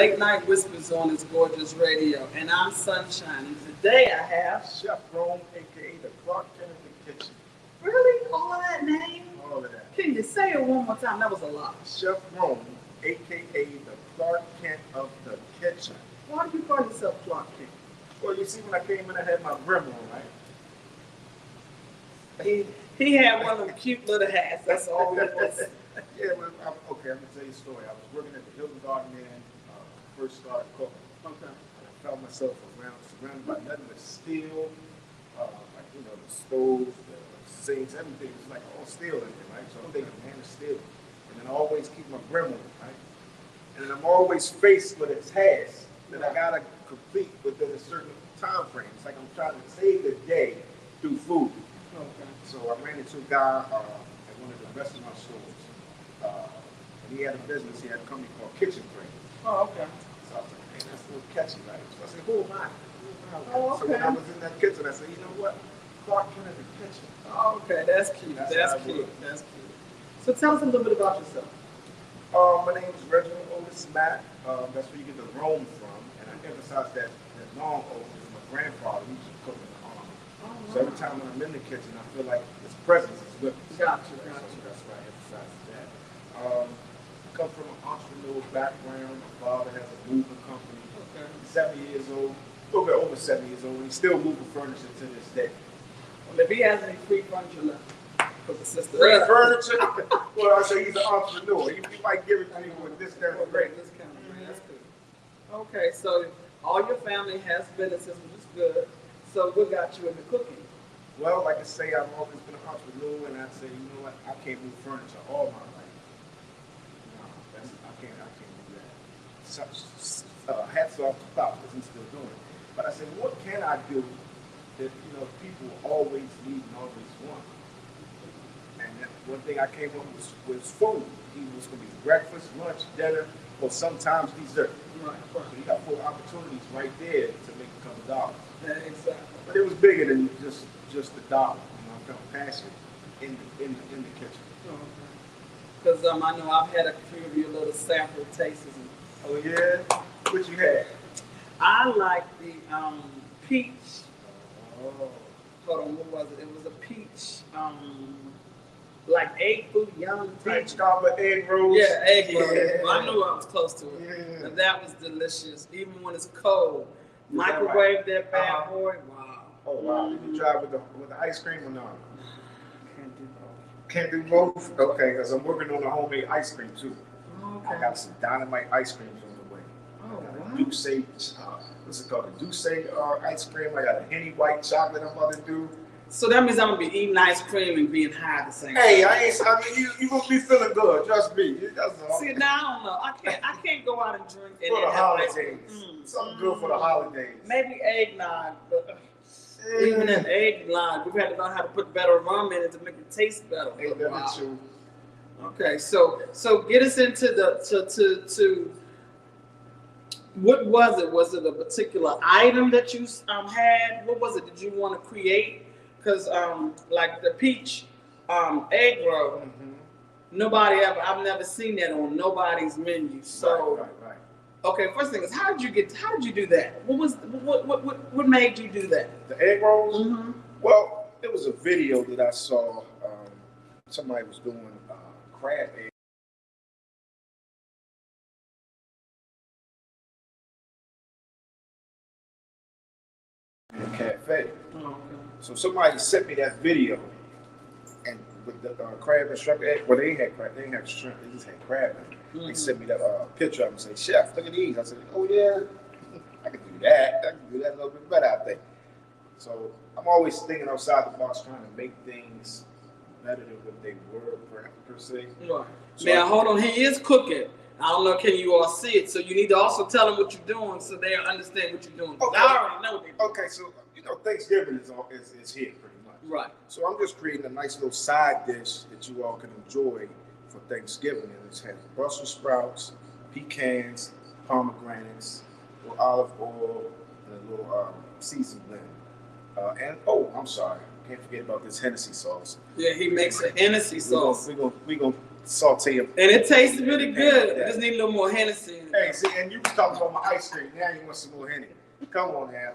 Late Night Whispers on this gorgeous radio, and I'm Sunshine. And today I have Chef ROM, aka the Clark Kent of the kitchen. really all of that name. All of that. Can you say it one more time? That was a lot. Chef ROM, aka the Clark Kent of the kitchen. Why do you call yourself Clark Kent? Well, you see, when I came in, I had my brim on, right? He had one of them cute little hats. That's all it was. Yeah, well, okay, I'm gonna tell you a story. I was working at the Hilton Garden Inn, first started cooking. Okay. And I found myself surrounded by nothing but steel, like the stoves, the sinks, everything was like all steel in there, right? So I'm thinking, man, it's steel. And then I always keep my brim on, right? And then I'm always faced with a task that I gotta complete within a certain time frame. It's like I'm trying to save the day through food. Okay. So I ran into a guy at one of the restaurant stores. And he had a business, he had a company called Kitchen Crate. Oh, okay. So I was like, man, that's a little catchy, right? So I said, who am I? Oh, So when I was in that kitchen, I said, you know what? Clark Kent in the kitchen. Oh, okay, that's cute. That's cute. That's cute. So tell us a little bit about yourself. My name is Reginald Otis Mack. That's where you get the Rome from. And I emphasize that long O because my grandfather used to cook in the army. So every time when I'm in the kitchen, I feel like his presence is with me. Gotcha. So that's why I emphasize that. I come from an entrepreneurial background. My father has a moving company. Okay. He's 70 years old, a little bit over 70 years old. He's still moving furniture to this day. Well, if he has any free furniture left, put the sister Free up. furniture? Well, I say he's an entrepreneur. He might give it to you with this kind of rate. This kind of rate. That's good. Okay, so all your family has businesses, which is good. So what got you into cooking? Well, like I say, I've always been an entrepreneur, and I say, you know what? I can't move furniture all my life. No, I can't do that. So, hats off to Pop because he's still doing it. But I said, what can I do that people always need and always want? And that one thing I came up with was food. It was going to be breakfast, lunch, dinner, or sometimes dessert. Right. So you got 4 opportunities right there to make a couple dollars. Yeah, exactly. But it was bigger than just the dollar. I felt passion in the kitchen. Because I know I've had a few of your little sample tastes. Oh yeah, what you had? I like the peach. Oh. Hold on, what was it? It was a peach, like egg bouillon type. Peach cobbler egg rolls. Yeah, egg rolls. Yeah. Well, I knew I was close to it. Yeah. And that was delicious, even when it's cold. Is that Microwave right? that bad boy. Wow. Oh wow! Did you try with the ice cream or not? Can't do both. Can't do both. Okay, because I'm working on a homemade ice cream too. Okay. I got some dynamite ice creams on the way. Oh, wow. Douce, what's it called? The Douce ice cream. I got a Henny white chocolate I'm about to do. So that means I'm gonna be eating ice cream and being high at the same time. Hey, I mean, you gonna be feeling good. Trust me. That's all. See, now I don't know. I can't go out and drink and For the then have ice cream. holidays. Something good for the holidays. Maybe eggnog, but even in eggnog, we've had to learn how to put better rum in it to make it taste better. Ain't that Wow. true? Okay, so get us into the to what was it? Was it a particular item that you had? What was it? Did you want to create? Because like the peach egg roll, I've never seen that on nobody's menu. So Right. okay, first thing is how did you do that? What made you do that? The egg rolls? Mm-hmm. Well, it was a video that I saw. Somebody was doing crab egg. In a cafe. Oh, okay. So somebody sent me that video, and with the crab and shrimp egg. Well, they ain't had crab. They didn't have shrimp. They just had crab in it. Mm-hmm. They sent me that picture of them and say, "Chef, look at these." I said, "Oh yeah, I can do that. I can do that a little bit better, I think." So I'm always thinking outside the box, trying to make things better than what they were per se. Right. So Now, hold on. He is cooking. I don't know. Can you all see it? So you need to also tell them what you're doing, so they understand what you're doing. Okay. I already know what they're doing. Okay, so Thanksgiving is here pretty much. Right. So I'm just creating a nice little side dish that you all can enjoy for Thanksgiving, and it has Brussels sprouts, pecans, pomegranates, a little olive oil, and a little seasoned blend. And I'm sorry, can't forget about this Hennessy sauce. Yeah, he makes a Hennessy sauce. We gonna saute them. And it tastes really good. Yeah. I just need a little more Hennessy in it. Hey, see, and you was talking about my ice cream. Now you want some more Henny. Come on now.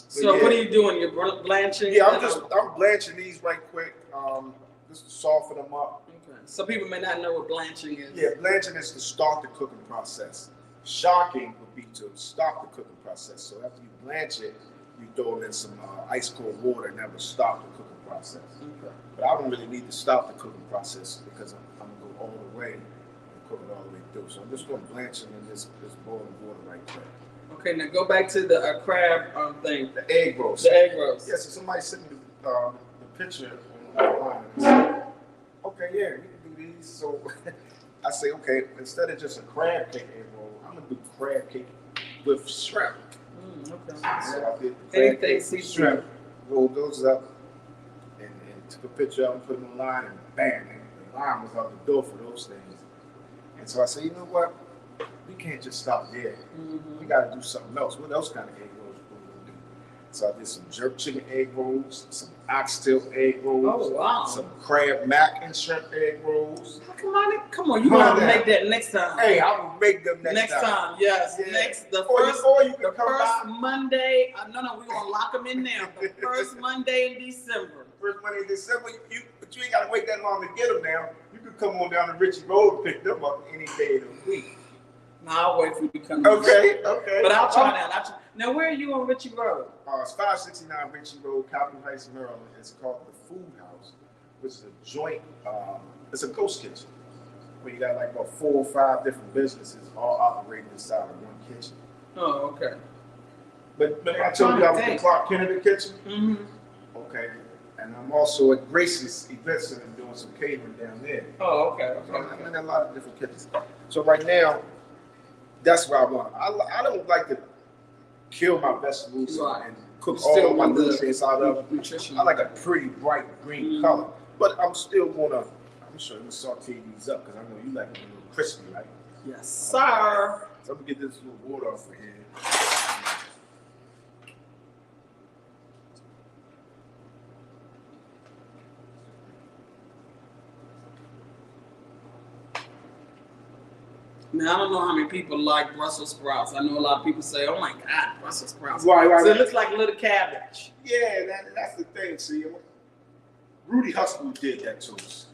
So yeah. what are you doing? You're blanching? Yeah, I'm blanching these right quick, just to soften them up. Okay. Some people may not know what blanching is. Yeah, blanching is to start the cooking process. Shocking would be to stop the cooking process. So after you blanch it, you throw in some ice cold water, and that will stop the cooking process. Okay. But I don't really need to stop the cooking process because I'm gonna go all the way and cook it all the way through. So I'm just gonna blanch them in this boiling water right quick. Okay, now go back to the crab thing. The egg rolls. The egg rolls. Yeah, so somebody sent me the picture online. Okay, yeah, you can do these. So I say, okay, instead of just a crab cake egg roll, I'm gonna do crab cake with shrimp. Okay. So I did Anything crab cake with seafood. shrimp, rolled those up, and took a picture of them, put them online, and bam, the line was out the door for those things. And so I said, you know what? We can't just stop there. We got to do something else. What else kind of egg rolls we gonna do? So I did some jerk chicken egg rolls, some oxtail egg rolls, Oh, wow. some crab mac and shrimp egg rolls. Come on, you gonna have to make that next time. Hey, I will make them next time. Yes. Yeah. Next, the Or you can the come first by. Monday. No, we're gonna lock them in now. The first Monday in December. First Monday in December, but you ain't got to wait that long to get them now. You can come on down to Ritchie Road and pick them up any day of the week. No, I'll wait for you to come. Okay. But I'll try that. Now, where are you on Ritchie Road? It's 569 Ritchie Road, Calvin Heights, Maryland. It's called the Food House, which is a joint. It's a ghost kitchen where you got like about 4 or 5 different businesses all operating inside of one kitchen. Oh, okay. But I told you I was the Clark Kennedy kitchen. Mm-hmm. Okay. And I'm also at Grace's Event Center doing some catering down there. Oh, okay. So I'm in a lot of different kitchens. So right now, that's where I want. I don't like to kill my vegetables and cook all my nutrients out of them. I like a pretty bright green color, but I'm still gonna. I'm sure I'm gonna saute these up because I know you like them a little crispy, right? Yes, sir. So I'm gonna get this little water off of here. Now, I don't know how many people like Brussels sprouts. I know a lot of people say, oh my God, Brussels sprouts. Right. So it looks like little cabbage. Yeah, that's the thing. See, Rudy Hustle did that to us.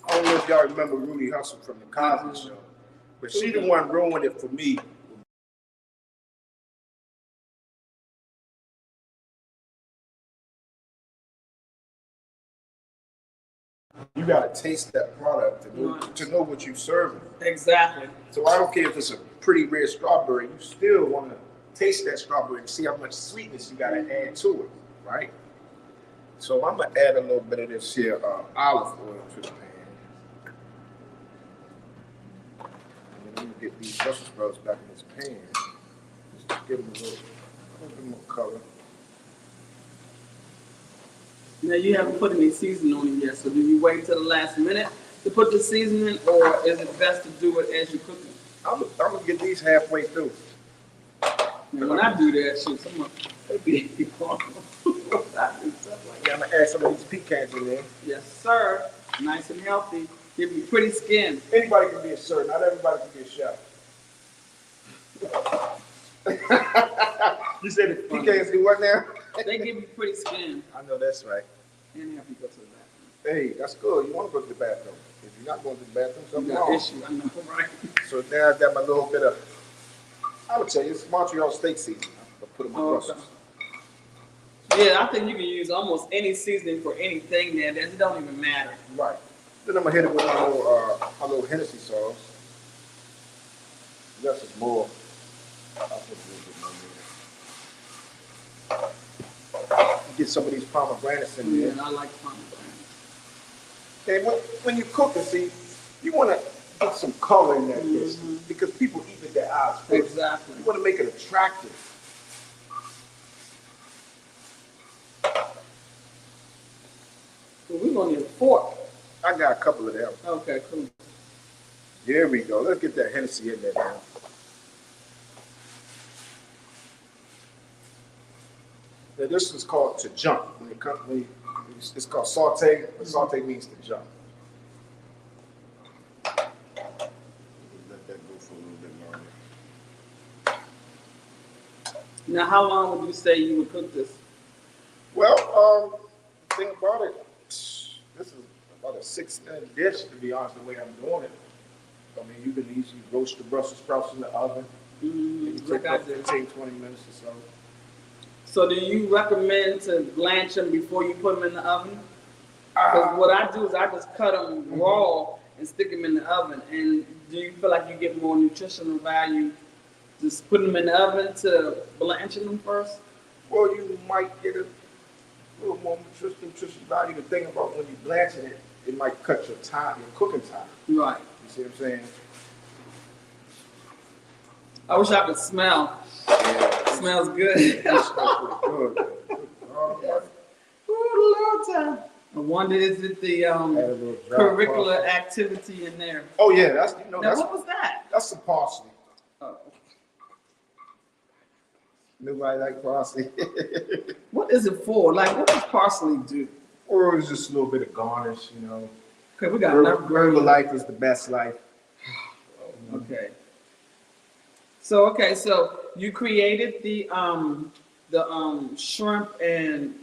I don't know if y'all remember Rudy Hustle from the Cosby Show, but she the one ruined it for me. You gotta taste that product to know what you're serving. Exactly. So I don't care if it's a pretty red strawberry, you still want to taste that strawberry and see how much sweetness you gotta add to it, right? So I'm gonna add a little bit of this here olive oil to the pan. And then I'm gonna get these Brussels sprouts back in this pan. Just to give them a little bit more color. Now, you haven't put any seasoning on it yet, so do you wait till the last minute to put the seasoning, or is it best to do it as you cook it? I'm gonna get these halfway through. Now, when I do that shit, someone be I do stuff like Yeah, I'm gonna add some of these pecans in there. Yes, sir. Nice and healthy. Give you pretty skin. Anybody can be a chef. Not everybody can be a chef. You said the pecans do what now? They give you pretty skin. I know that's right. And help you go to the bathroom. Hey, that's good. You want to go to the bathroom. If you're not going to the bathroom, You something got wrong. issue, I know, right? So now I got my little bit of, I would tell you, it's Montreal steak seasoning. I'll put it in my Brussels. Yeah, I think you can use almost any seasoning for anything there. It don't even matter. Right. Then I'm going to hit it with my little Hennessy sauce. That's just more. I'll put a little bit more there. Get some of these pomegranates in there. Yeah, I like pomegranates. Okay, when you cook it, see, you want to put some color in that dish because people eat with their eyes first. Exactly. You want to make it attractive. Well, we're going to need a fork. I got a couple of them. Okay, cool. There we go. Let's get that Hennessy in there now. Now this is called to jump. It's called saute. Saute means to jump. Now, how long would you say you would cook this? Well, the thing about it, this is about a 6-minute dish, to be honest, the way I'm doing it. I mean, you can easily roast the Brussels sprouts in the oven. It can Like take I about do. 15, 20 minutes or so. So, do you recommend to blanch them before you put them in the oven? Because what I do is I just cut them raw and stick them in the oven. And do you feel like you get more nutritional value just putting them in the oven to blanching them first? Well, you might get a little more nutrition value. The thing about when you blanching it, it might cut your time, your cooking time. Right. You see what I'm saying? I wish I could smell. Yeah, It smells good. it smells pretty good. Yes. Ooh, Lord time. I wonder is it the Add a little dry curricular parsley. activity in there? Oh yeah, Now, that's what was that? some parsley. Oh. Nobody like parsley. What is it for? Like, what does parsley do? Or it's just a little bit of garnish, you know. Okay, we got enough Regular life is the best life. Okay. So you created the shrimp and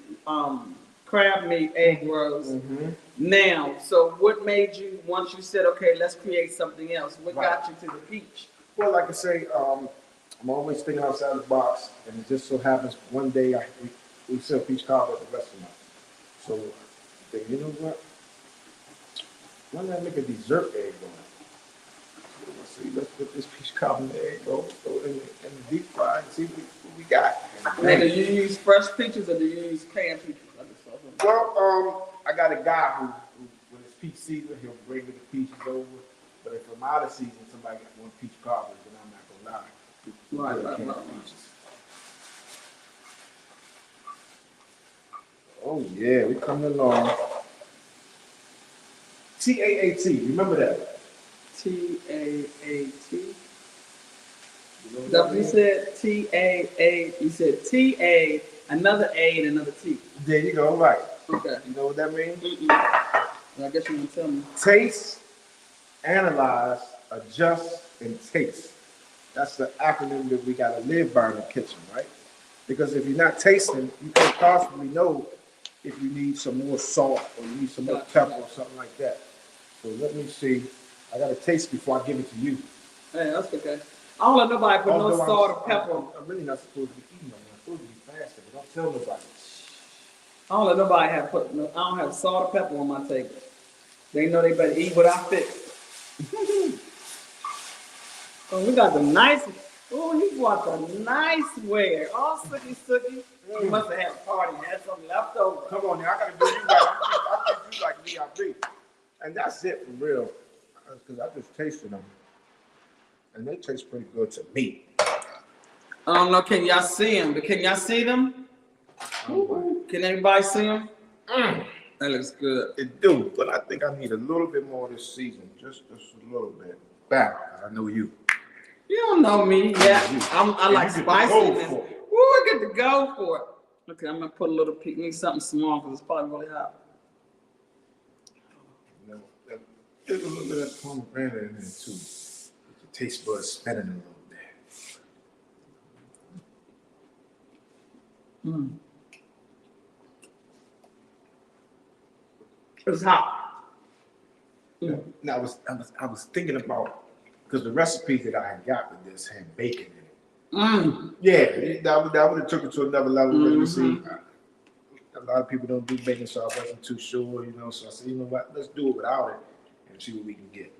crab meat egg rolls. Mm-hmm. Now, so what made you once you said, okay, let's create something else? What Right. got you to the peach? Well, like I say, I'm always thinking outside the box, and it just so happens one day we sell peach cobbler at the restaurant. So I think, you know what? Why not make a dessert egg roll? So let's see, let's put this peach cobbler egg roll, throw it in the deep fry, and see what we got. Now, do you use fresh peaches or do you use canned peaches? Well, I got a guy who when it's peach season, he'll bring me the peaches over. But if I'm out of season, somebody got one peach cobbler, then I'm not gonna lie. Right. Peaches. Oh yeah, we coming along. TAAT, remember that? TAAT. You know what That that you means? said TAA. You said TA, another A and another T. There you go, right. Okay. You know what that means? I guess you can tell me. Taste, analyze, adjust, and taste. That's the acronym that we gotta live by in the kitchen, right? Because if you're not tasting, you can't possibly know if you need some more salt or you need some more pepper or something like that. So let me see. I gotta taste before I give it to you. Hey, that's okay. I don't let nobody put no Although salt or pepper. I'm really not supposed to be eating them. I'm supposed to be fasting, but don't tell nobody. I don't let nobody have put no. I don't have salt or pepper on my table. They know they better eat what I fix. Oh, we got the nice. Oh, he brought the nice ware. All sooky. You must have had a party and had something left over. Come on now, I gotta do you right. I treat you like VIP. And that's it for real. Because I just tasted them. And they taste pretty good to me. I don't know. Can y'all see them? Can y'all see them? Can everybody see them? That looks good. It do, but I think I need a little bit more this season. Just a little bit. Back. I know you. You don't know me. Yeah, I like you get to go spiciness. for it. Woo, I get to go for it. Okay, I'm gonna put a little need something small because it's probably really hot. You know, there's a little bit of pomegranate in there too. Get your taste buds spinning a little bit. It's hot. Now I was thinking about because the recipes that I got with this had bacon in it. Yeah, that would have took it to another level. Let me see. A lot of people don't do bacon, so I wasn't too sure, you know. So I said, you know what, let's do it without it and see what we can get.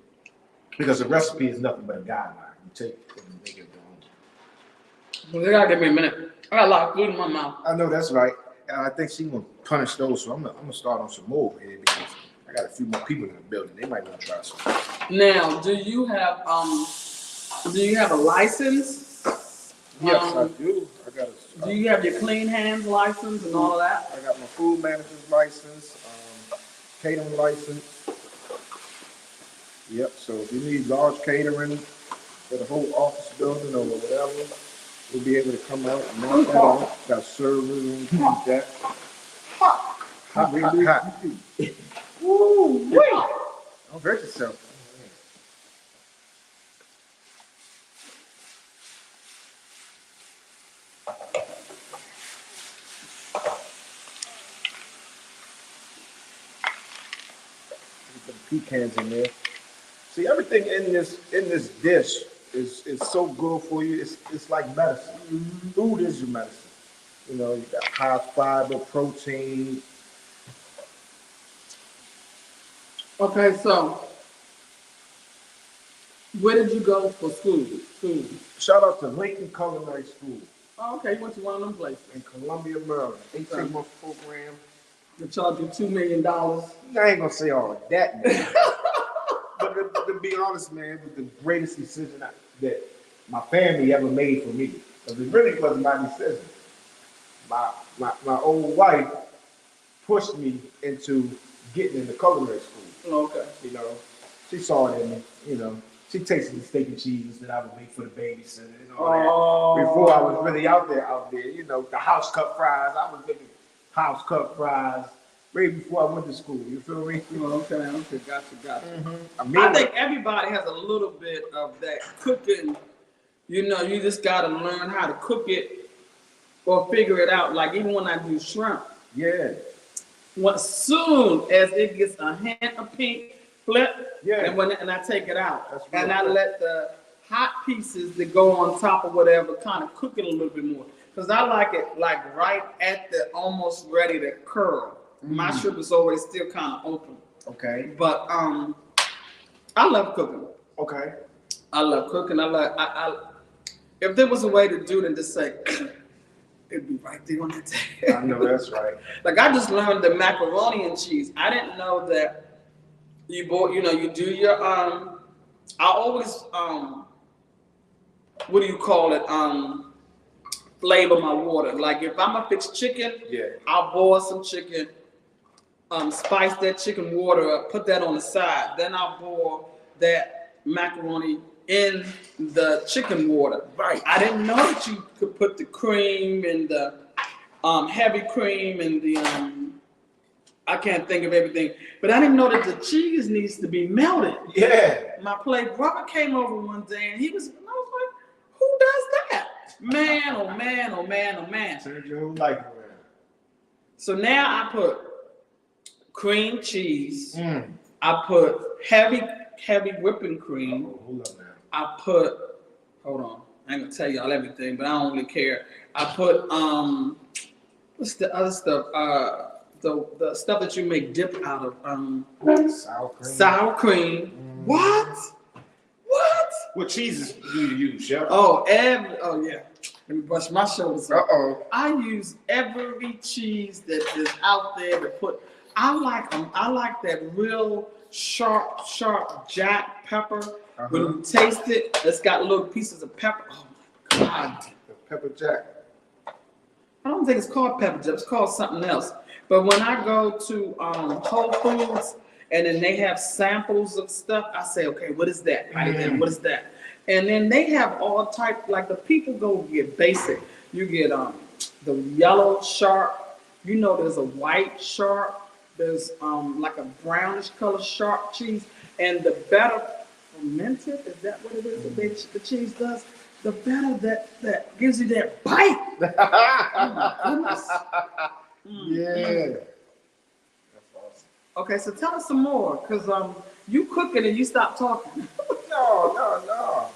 Because the recipe is nothing but a guideline. You take it and make it your own. Well, they gotta give me a minute. I got a lot of food in my mouth. I know that's right. And I think she's gonna punish those, so I'm gonna start on some more here because I got a few more people in the building. They might want to try some. Now, do you have a license? Yes, I do. I got Do you have your clean hands license and all of that? I got my food manager's license, catering license. Yep. So if you need large catering for the whole office building or whatever, we'll be able to come out and knock that out. Got servers and things like that. Hot. Woo, wait. Don't hurt yourself. pecans in there. See, everything in this dish is so good for you. It's like medicine. Mm-hmm. Food is your medicine. You know, you got high fiber, protein. Okay, so where did you go for school? Shout out to Lincoln Culinary School. Oh, okay, you went to one of them places. In Columbia, Maryland. 18-month program. They charge you $2 million. I ain't gonna say all of that, man. But to be honest, man, it was the greatest decision that my family ever made for me. Because it really wasn't my decision. My old wife pushed me into getting into culinary school. Okay. You know, she saw it in me. You know, she tasted the steak and cheese that I would make for the babysitter and all that. Before I was really out there. You know, the house cut fries. I was making house cut fries way before I went to school. You feel me? Okay, gotcha. Mm-hmm. I think everybody has a little bit of that cooking. You know, you just gotta learn how to cook it or figure it out. Like even when I do shrimp. Yeah. As soon as it gets a hint of pink, flip, yeah, and I take it out. That's and real I good. let the hot pieces that go on top of whatever kind of cook it a little bit more. Because I like it like right at the almost ready to curl. My shrimp is always still kind of open. Okay. But I love cooking. Okay. I love cooking. I if there was a way to do it and just say it'd be right there on the table. I know that's right. Like I just learned the macaroni and cheese. I didn't know that you do your I always what do you call it? Flavor my water. Like if I'm gonna fix chicken, I'll boil some chicken, spice that chicken water up, put that on the side. Then I'll boil that macaroni in the chicken water. Right. I didn't know that you could put the cream and the heavy cream and the I can't think of everything, but I didn't know that the cheese needs to be melted. Yeah. My plate brother came over one day and I was like, who does that? Man, oh man, oh man, oh man. Turned your whole life around. So now I put cream cheese. I put heavy whipping cream. Hold up now. I put, hold on, I ain't gonna tell y'all everything, but I don't really care. I put, what's the other stuff? The stuff that you make dip out of, Sour cream. Sour cream. What? What cheeses do you use, Chef? Oh yeah. Let me brush my shoulders up. Uh-oh. I use every cheese that is out there to put. I like them. I like that real sharp jack pepper. When you taste it, it's got little pieces of pepper. Oh my God. The pepper jack. I don't think it's called pepper jack. It's called something else. But when I go to Whole Foods and then they have samples of stuff, I say, okay, what is that? What is that? And then they have all type, like the people go get basic. You get the yellow sharp. You know, there's a white sharp. There's like a brownish color sharp cheese. And the better fermented, is that what it is that the cheese does? The better that gives you that bite. Oh my goodness. Yeah. That's awesome. Okay, so tell us some more, because you cooking and you stop talking. No.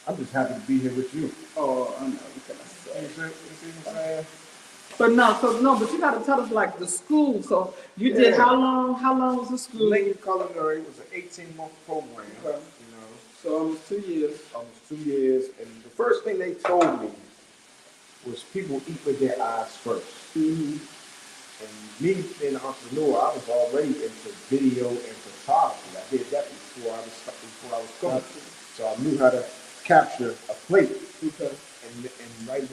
I'm just happy to be here with you. Oh, I know. What can I say? You see what I'm saying? But you got to tell us like the school. So you did how long? How long was the school? Lincoln Culinary was an 18-month program. Okay. You know, so almost 2 years. Almost 2 years, and the first thing they told me was people eat with their eyes first. Mm-hmm. And me being an entrepreneur, I was already into video and photography. I did that before I was cooking. So I knew how to capture a plate. Okay. And right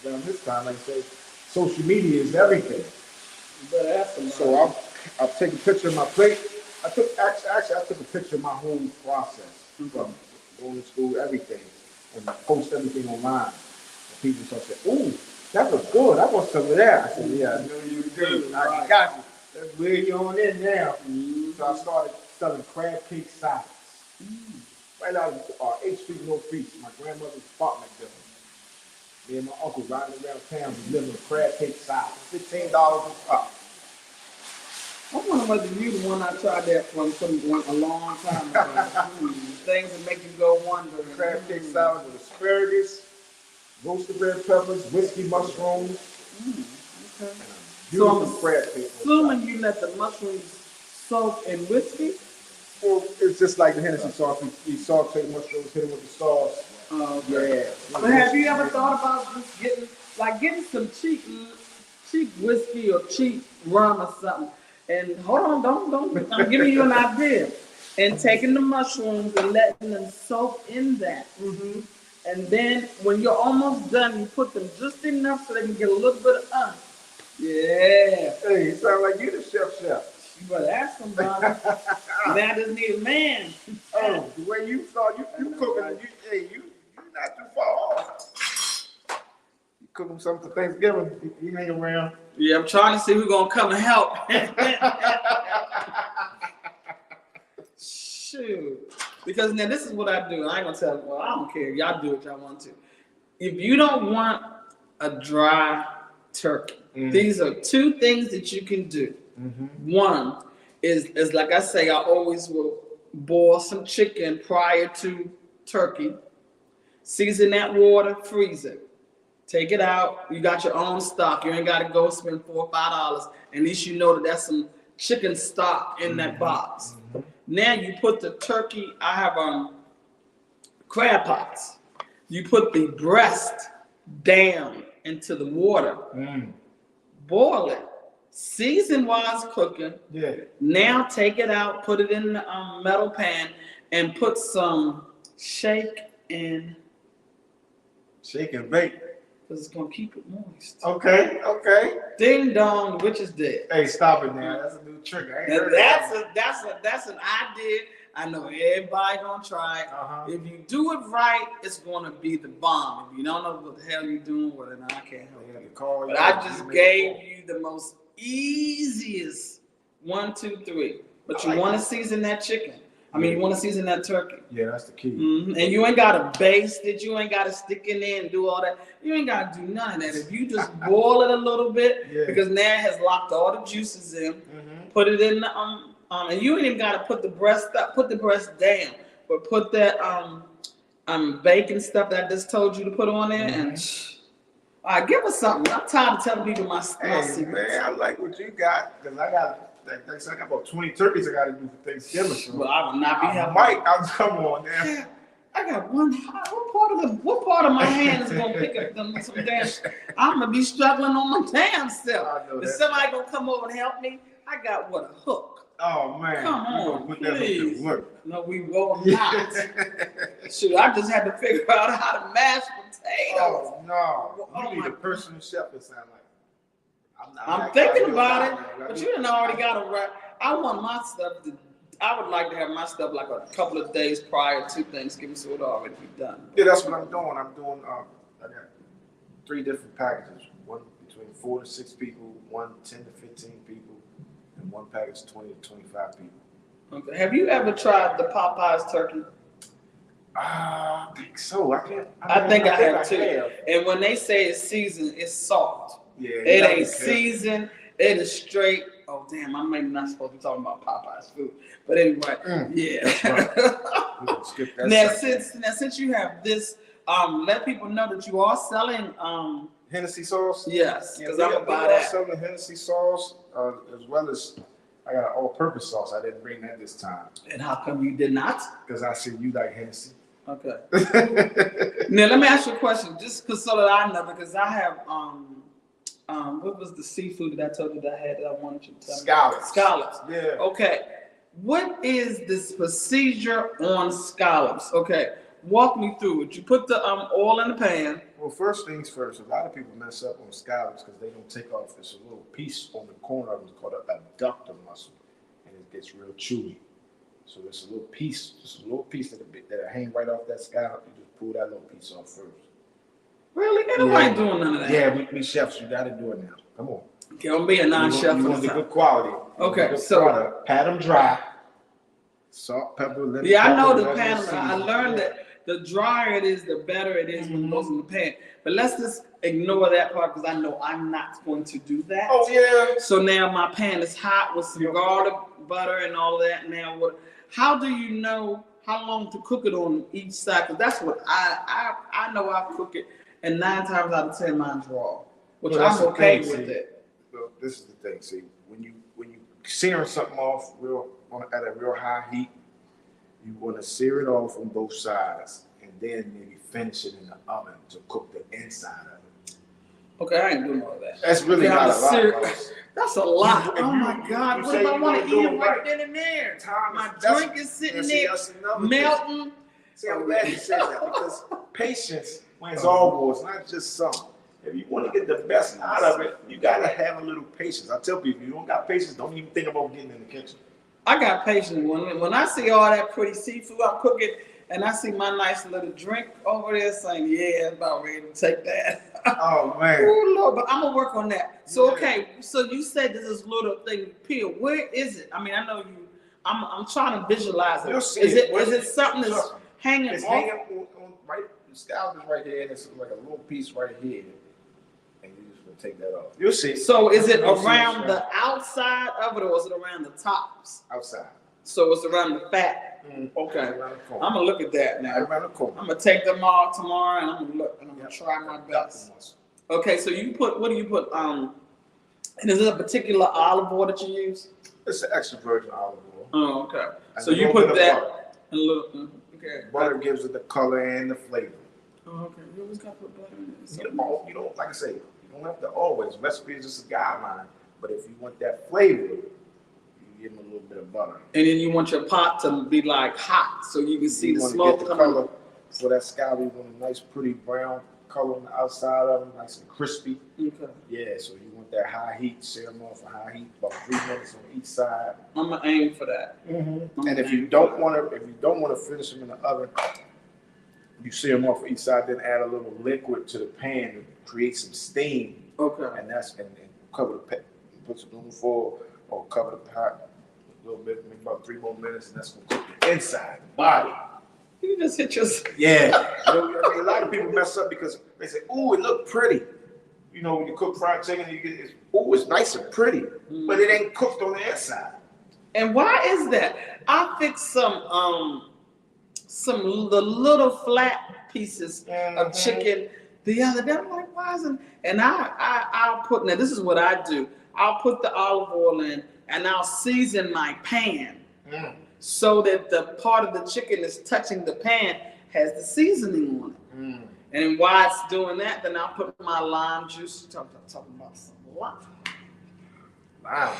around this time, like I said, social media is everything. You better ask them. So I'll take a picture of my plate. I took a picture of my whole process from going to school, everything, and post everything online. And people start saying, "Ooh, that looks good. I want some of that." I said, "Yeah, I know you do. I got you. That's where you on in now." So I started selling crab cake salads. Right out of 8th Street Northeast, my grandmother's apartment building. Me and my uncle riding around town delivering crab cake salads, $15 a pop. I wonder whether you the one I tried that from a long time ago. Things that make you go wondering. Crab cake salad with asparagus, roasted red peppers, whiskey mushrooms. Okay. So Beautiful I'm crab cake. assuming you let the mushrooms soak in whiskey? Well, it's just like the Hennessy sauce. We saute the mushrooms, hit them with the sauce. Okay. Yeah. But have you ever thought about just getting some cheap whiskey or cheap rum or something? And hold on, don't. I'm giving you an idea. And taking the mushrooms and letting them soak in that. Mm-hmm. And then when you're almost done, you put them just enough so they can get a little bit of Yeah. Hey, you sound like you the chef. You better ask somebody. Now I just need a man. Oh, the way you thought you cooking, you're not too far off. You cooking something for Thanksgiving? You hang around. Yeah, I'm trying to see who's gonna come and help. Shoot. Because now this is what I do. I ain't gonna tell you, well, I don't care. Y'all do what y'all want to. If you don't want a dry turkey, these are two things that you can do. Mm-hmm. One is like I say, I always will boil some chicken prior to turkey. Season that water, freeze it. Take it out. You got your own stock. You ain't got to go spend $4 or $5. At least you know that that's some chicken stock in that box. Mm-hmm. Now you put the turkey. I have crab pots. You put the breast down into the water. Boil it. Season while it's cooking. Yeah. Now take it out. Put it in the metal pan and put some shake and bake. Because it's going to keep it moist. Okay. Ding dong, which is dead. Hey, stop it now. That's a new trick. That's an idea. I know everybody going to try it. Uh-huh. If you do it right, it's going to be the bomb. If you don't know what the hell you're doing, well, then I can't help you. But I just gave you the most easiest 1, 2, 3. But you want to season that chicken. You want to season that turkey. Yeah, that's the key. Mm-hmm. And you ain't got to baste it. You ain't got to stick it in and do all that. You ain't got to do none of that. If you just boil it a little bit, because now it has locked all the juices in, put it in the, and you ain't even got to put the breast up, put the breast down, but put that bacon stuff that I just told you to put on there, and all right, give us something. I'm tired of telling people my secrets. Man, I like what you got, because I got about 20 turkeys I got to do for Thanksgiving. So well, I will not be helping. Come on now. Yeah, I got one. What part of my hand is gonna pick up some damn? I'm gonna be struggling on my damn self. Is somebody gonna come over and help me? I got a hook. Oh man, come on, please. No, we will not. Shoot, I just had to figure out how to mash potatoes. Oh no, you need a personal chef. It sounds like. I'm thinking about it, but you done already got it right. I want my stuff I would like to have my stuff like a couple of days prior to Thanksgiving, so it'll already be done. Yeah, that's what I'm doing. I got 3 different packages. One between 4 to 6 people, one 10 to 15 people, and one package 20 to 25 people. Okay. Have you ever tried the Popeyes turkey? I think so. I think I have too. And when they say it's seasoned, it's soft. Yeah, it ain't seasoned. It is straight. Oh damn! I'm maybe not supposed to be talking about Popeye's food, but anyway, yeah. Right. Skip that since you have this, let people know that you are selling Hennessy sauce. Yes, because I'm about that. Selling the Hennessy sauce as well as I got an all-purpose sauce. I didn't bring that this time. And how come you did not? Because I said you like Hennessy. Okay. Now let me ask you a question, just so that I know, because I have what was the seafood that I told you that I had that I wanted you to tell me? Scallops. Yeah. Okay. What is this procedure on scallops? Okay. Walk me through it. You put the oil in the pan. Well, first things first. A lot of people mess up on scallops because they don't take off this little piece on the corner of it called an abductor muscle, and it gets real chewy. So there's a little piece, that hang right off that scallop. You just pull that little piece off first. Really? Ain't nobody doing none of that. Yeah, we chefs, you got to do it now. Come on. Don't be a non-chef. You want the good quality. Okay, so pat them dry. Salt, pepper, lemon. Yeah, I know the pan. I learned that the drier it is, the better it is when it goes in the pan. But let's just ignore that part because I know I'm not going to do that. Oh yeah. So now my pan is hot with some garlic butter and all that. Now what? How do you know how long to cook it on each side? Because that's what I know I cook it, and 9 times out of 10 mine's raw, which I'm okay with it. Well, this is the thing. See, when you searing something off at a real high heat, you want to sear it off on both sides, and then maybe finish it in the oven to cook the inside of it. Okay, I ain't doing all that. That's really not a lot. That's a lot. Oh my God! What if I want to eat it right then and there? My drink is sitting there melting. See, I'm glad you said that because patience wins all wars, not just some. If you want to get the best out of it, you gotta have a little patience. I tell people, if you don't got patience, don't even think about getting in the kitchen. I got patience. When I see all that pretty seafood I'm cooking, and I see my nice little drink over there saying, yeah, I'm about ready to take that. Oh, man. Oh, Lord, but I'm going to work on that. So, okay, so you said this is little thing peel. Where is it? I mean, I know you, I'm trying to visualize it. You'll see is it. it something that's hanging It's off? hanging on right, the scalp is right here, and it's like a little piece right here. And you just going to take that off. You'll see. So is it around the outside of it, or is it around the tops? Outside. So it's around the fat. Okay. I'm gonna look at that now. Around the corner. I'm gonna take them all tomorrow, and I'm gonna look, and I'm gonna try my best. Okay, so you put, what do you put? And is it a particular olive oil that you use? It's an extra virgin olive oil. Oh, okay. And So you put that butter. and a little. Okay. Butter gives it the color and the flavor. Oh, okay. You always gotta put butter in it. You don't, like I say, you don't have to always. Recipe is just a guideline. But if you want that flavor, give them a little bit of butter. And then you want your pot to be like hot so you can see the smoke coming color for that scallop. You want a nice pretty brown color on the outside of them, nice and crispy. Okay. Yeah, so you want that high heat, sear them off a high heat, about 3 minutes on each side. I'm gonna aim for that. And if you don't want to finish them in the oven, you sear them off each side, then add a little liquid to the pan to create some steam. Okay. And cover the pan, put some aluminum foil or cover the pot a little bit, maybe about 3 more minutes, and that's gonna cook the inside, the body. You just hit yourself. Yeah. I mean, a lot of people mess up because they say, "Ooh, it looked pretty." You know, when you cook fried chicken, you get it's nice and pretty, but it ain't cooked on the inside. And why is that? I fixed the little flat pieces of chicken the other day. I'm like, why isn't? And I'll put, now this is what I do. I'll put the olive oil in, and I'll season my pan so that the part of the chicken that's touching the pan has the seasoning on it. And then while it's doing that, then I'll put my lime juice. Talking about some lime. Wow.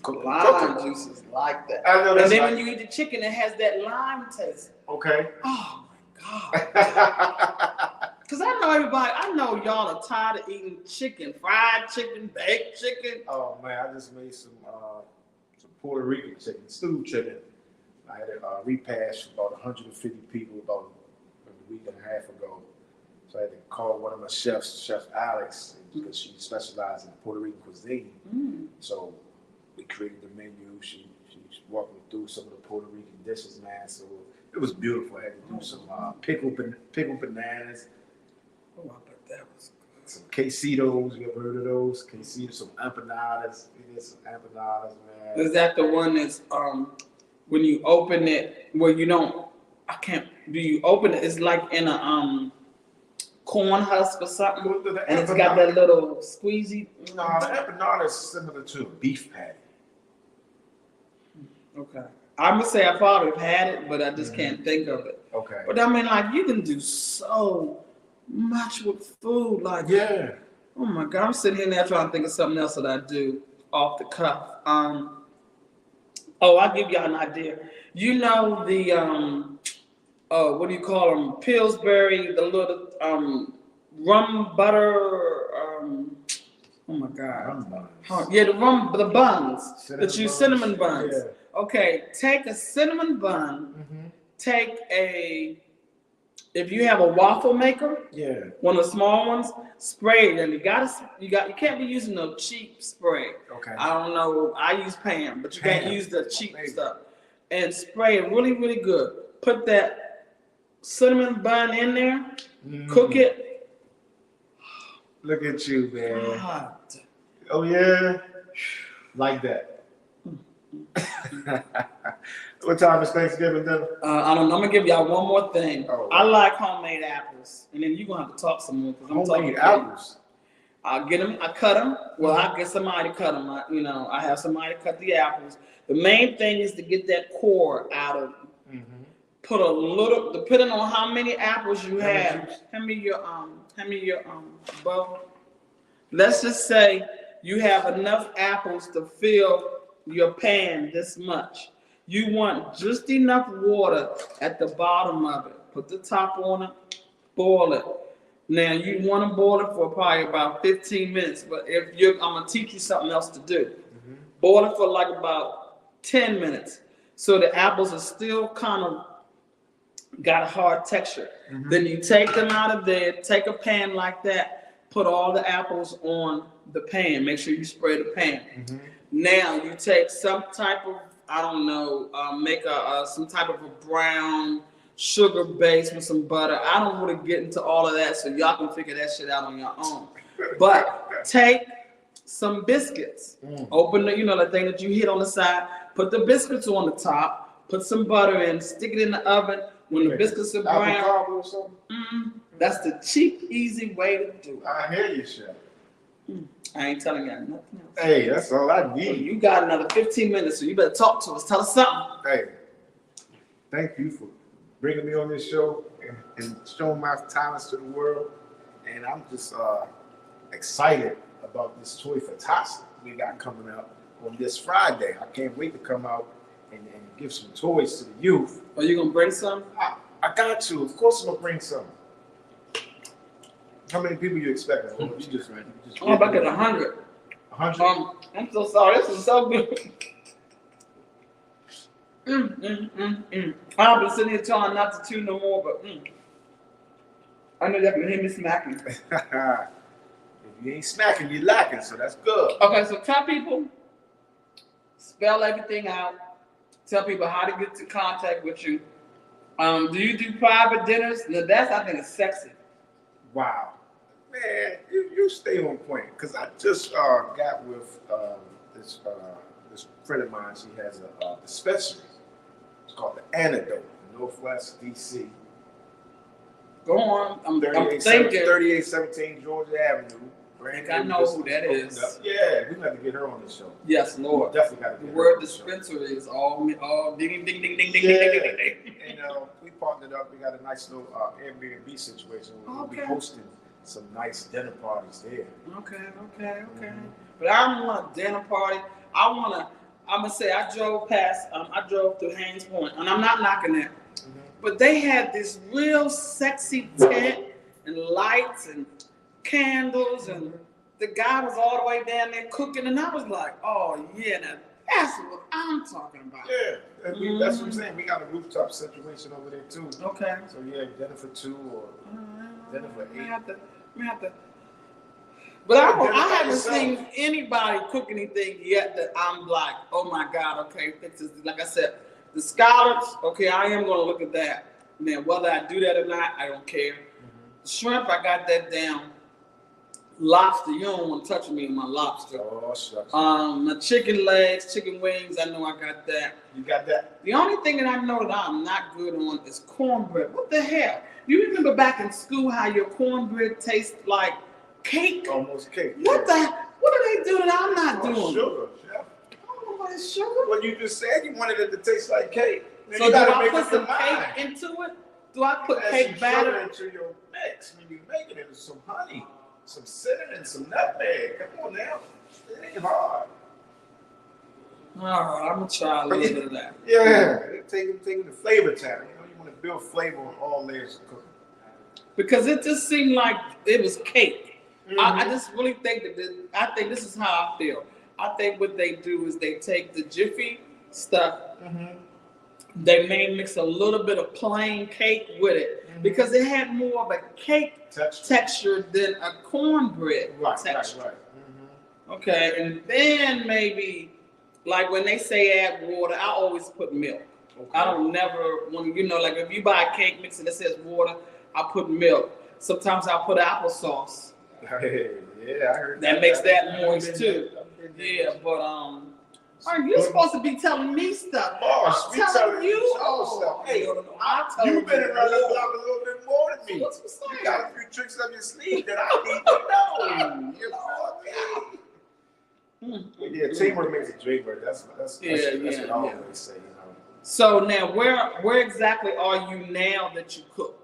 Lime juice is like that. I know, and then when you eat the chicken, it has that lime taste. Okay. Oh my God. Because I know y'all are tired of eating chicken, fried chicken, baked chicken. Oh man, I just made some Puerto Rican chicken, stewed chicken. I had a repast for about 150 people about a week and a half ago. So I had to call one of my chefs, Chef Alex, because she specialized in Puerto Rican cuisine. So we created the menu. She walked me through some of the Puerto Rican dishes, man. So it was beautiful. I had to do some pickled bananas. Oh, I bet that was good. Some quesitos. You ever heard of those? Quesitos, some empanadas. We did some empanadas, man. Is that the one that's when you open it, where you don't? Do you open it? It's like in a corn husk or something, and it's got that little squeezy. No, the empanada is similar to a beef patty. Okay. I'm gonna say I probably have had it, but I just can't think of it. Okay. But I mean, like, you can do so much with food. Like, yeah. Oh my God, I'm sitting here now trying to think of something else that I do off the cuff. I'll give y'all an idea. You know the what do you call them? Pillsbury, the little rum butter. Oh my God. Rum buns. Yeah, the buns. Cinnamon buns. Yeah. Okay, take a cinnamon bun. Take if you have a waffle maker, one of the small ones, spray it. And you can't be using no cheap spray. Okay. I don't know. I use Pam, but you can't use the cheap stuff. And spray it really, really good. Put that cinnamon bun in there, Mm. cook it. Look at you, man. God. Oh yeah, like that. What time is Thanksgiving dinner? I don't know. I'm gonna give y'all one more thing. Oh, I wow. like homemade apples, and then you're gonna have to talk some more because I'm talking Homemade apples. I'll get them. I cut them. Well, I get somebody to cut them. I have somebody to cut the apples. The main thing is to get that core out of. Mm-hmm. Put a little, depending on how many apples you Lemon have. juice. Hand me your bowl. Let's just say you have enough apples to fill your pan this much. You want just enough water at the bottom of it. Put the top on it, boil it. Now you want to boil it for probably about 15 minutes, but I'm gonna teach you something else to do. Mm-hmm. Boil it for like about 10 minutes. So the apples are still kind of got a hard texture. Mm-hmm. Then you take them out of there, take a pan like that, put all the apples on the pan. Make sure you spray the pan. Mm-hmm. Now you take some type of, I don't know, make some type of a brown sugar base with some butter. I don't want to get into all of that, so y'all can figure that shit out on your own. But take some biscuits. Open the thing that you hit on the side. Put the biscuits on the top. Put some butter in. Stick it in the oven. When the biscuits are brown, or something? That's the cheap, easy way to do it. I hear you, Chef. I ain't telling you nothing else. Hey, that's all I need. Well, you got another 15 minutes, so you better talk to us. Tell us something. Hey, thank you for bringing me on this show and showing my talents to the world. And I'm just excited about this Toy for Tots we got coming out on this Friday. I can't wait to come out and give some toys to the youth. Are you gonna bring some? I got to. Of course, I'm gonna bring some. How many people you expecting? Oh, you just I'm about to get 100. 100? I'm so sorry. This is so good. I've been sitting here trying not to chew no more, but I know y'all can hear me smacking. If you ain't smacking, you're lacking, so that's good. Okay, so tell people, spell everything out. Tell people how to get into contact with you. Do you do private dinners? Now that's, I think, is sexy. Wow. Man, you stay on point. Because I just got with this friend of mine. She has a dispensary. It's called The Antidote in Northwest D.C. Go on. I'm thinking. 3817 Georgia Avenue. I know who that is. Yeah, we got to get her on the show. Yes, Lord. We definitely got to get the her word on the dispensary is all ding ding ding ding ding yeah. ding ding ding. And we partnered up. We got a nice little Airbnb situation. We'll be hosting some nice dinner parties there. Okay. But I don't want a dinner party. I'm gonna say I drove through Haynes Point, and I'm not knocking that. Mm-hmm. But they had this real sexy tent and lights and candles, and the guy was all the way down there cooking, and I was like, oh yeah, now that's what I'm talking about. Yeah, and that's what I'm saying. We got a rooftop situation over there too. Okay. So yeah, dinner for 2 or dinner for 8. We have to. But I haven't seen anybody cook anything yet that I'm like, oh my God, okay, fix this. Like I said, the scallops, okay, I am gonna look at that. Now, whether I do that or not, I don't care. Mm-hmm. Shrimp, I got that down. Lobster, you don't want to touch me with my lobster. Oh, shucks. My chicken legs, chicken wings, I know I got that. You got that? The only thing that I know that I'm not good on is cornbread. What the hell? You remember back in school how your cornbread tastes like cake? Almost cake. What do they do that I'm not doing? Sugar, Chef. I don't know what is sugar. Well, you just said you wanted it to taste like cake. Then So you do gotta I make put up some your mind. cake into it? Do I put Add cake some batter? sugar into your mix when you making it with some honey, some cinnamon, some nutmeg. Come on now, it ain't hard. All right, I'm gonna try a little bit of that. Yeah, taking the flavor tab. You want to build flavor on all layers of cooking. Because it just seemed like it was cake. Mm-hmm. I just really think I think this is how I feel. I think what they do is they take the Jiffy stuff, they may mix a little bit of plain cake with it because it had more of a cake texture than a cornbread texture. Right. Okay, and then maybe, like when they say add water, I always put milk. Okay. I don't never when like if you buy a cake mix and it says water, I put milk. Sometimes I put applesauce. Hey, yeah, I heard That makes that moist too. Yeah, but you're supposed to be telling me stuff. Boss, I'm telling you all stuff. Hey, I tell you've been around the you. block a little bit more than me. What's the You saying? got a few tricks up your sleeve that I need to know. You know what I mean? Yeah, teamwork makes a dream work. That's what I always say. You know. So now, where exactly are you now that you cook?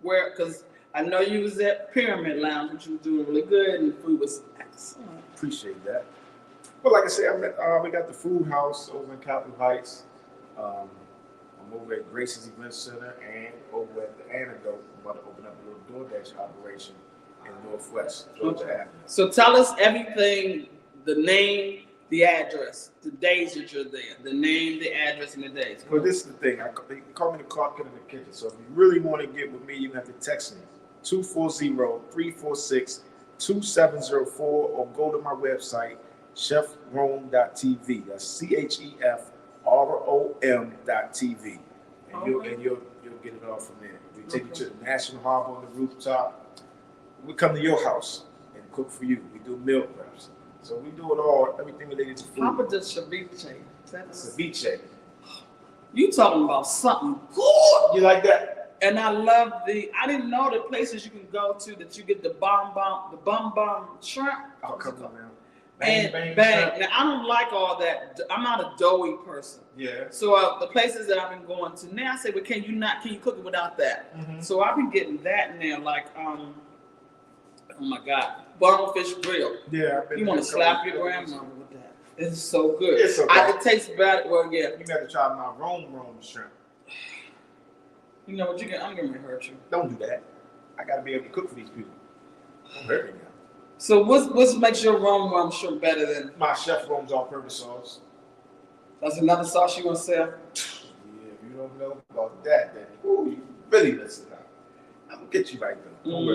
Where? Because I know you was at Pyramid Lounge, which was doing really good, and the food was excellent. Appreciate that. But like I said, we got the Food House over in Capitol Heights. I'm over at Grace's Event Center and over at the Antidote. I'm about to open up a little DoorDash operation in Northwest Georgia Avenue. So tell us everything, the name, the address, the days that you're there, the name, the address, and the days. Well, this is the thing. They call me the Clark Kent in the kitchen. So if you really want to get with me, you have to text me 240-346-2704 or go to my website, chefrom.tv. That's CHEFROM.tv. And you'll get it all from there. We take you to the National Harbor on the rooftop. We come to your house and cook for you. We do meal preps. So we do it all, everything related to food. Papa does ceviche. Ceviche. You talking about something good. You like that? And I love I didn't know the places you can go to that you get the bum shrimp. Oh, come on now. Bang. Now, I don't like all that. I'm not a doughy person. Yeah. So the places that I've been going to now, I say, well, can you cook it without that? Mm-hmm. So I've been getting that now, like, oh my God, bonefish grill. Yeah. You want to slap your grandmother with that. It's so good. It's okay. It tastes better. Well, yeah. You got to try my Rome shrimp. You know what? I'm going to hurt you. Don't do that. I got to be able to cook for these people. Don't hurt me now. So what makes your Rome shrimp better than my Chef Rome's all-purpose sauce? That's another sauce you want to sell? Yeah, if you don't know about that, then you really listen out. I'm gonna get you right though. Don't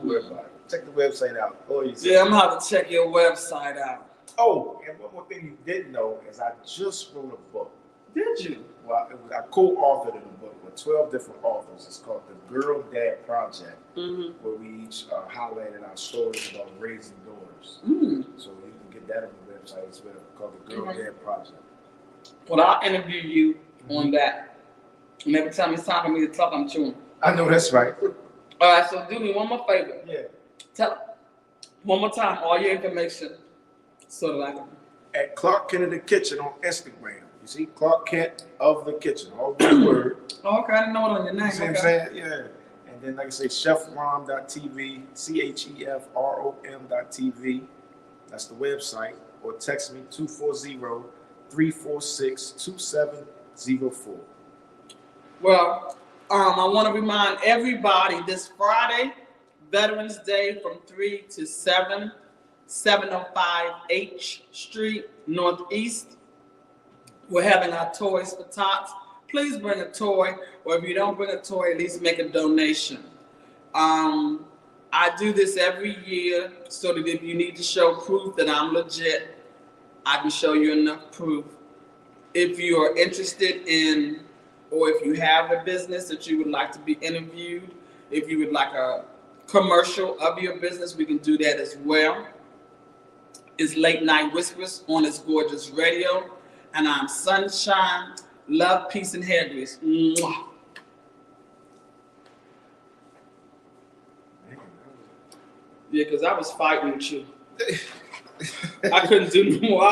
worry about it. Check the website out. Yeah, I'm gonna have to check your website out. Oh, and one more thing you didn't know is I just wrote a book. Did you? Well, I co-authored in a book with 12 different authors. It's called The Girl Dad Project, where we each highlighted our stories about raising daughters. So you can get that on the website as well, called The Girl Dad Project. Well, I'll interview you on that. And every time it's time for me to talk, I'm chewing. I know that's right. All right, so do me one more favor. Yeah. Tell one more time all your information so that I can. At Clark Kent in the Kitchen on Instagram. You see, Clark Kent of the Kitchen, all one word. Oh, okay, I didn't know it on your name. You see what I'm saying? Yeah. And then, like I say, chefrom.tv, CHEFROM.tv. That's the website. Or text me 240-346-2704. Well, I want to remind everybody this Friday, Veterans Day from 3 to 7, 705 H Street, Northeast. We're having our Toys for Tots. Please bring a toy, or if you don't bring a toy, at least make a donation. I do this every year so that if you need to show proof that I'm legit, I can show you enough proof. If you are interested in, or if you have a business that you would like to be interviewed, if you would like a commercial of your business, we can do that as well. It's Late Night Whispers on This Gorgeous Radio. And I'm Sunshine, love, peace, and hair grease. Mwah. Yeah, because I was fighting with you. I couldn't do no more.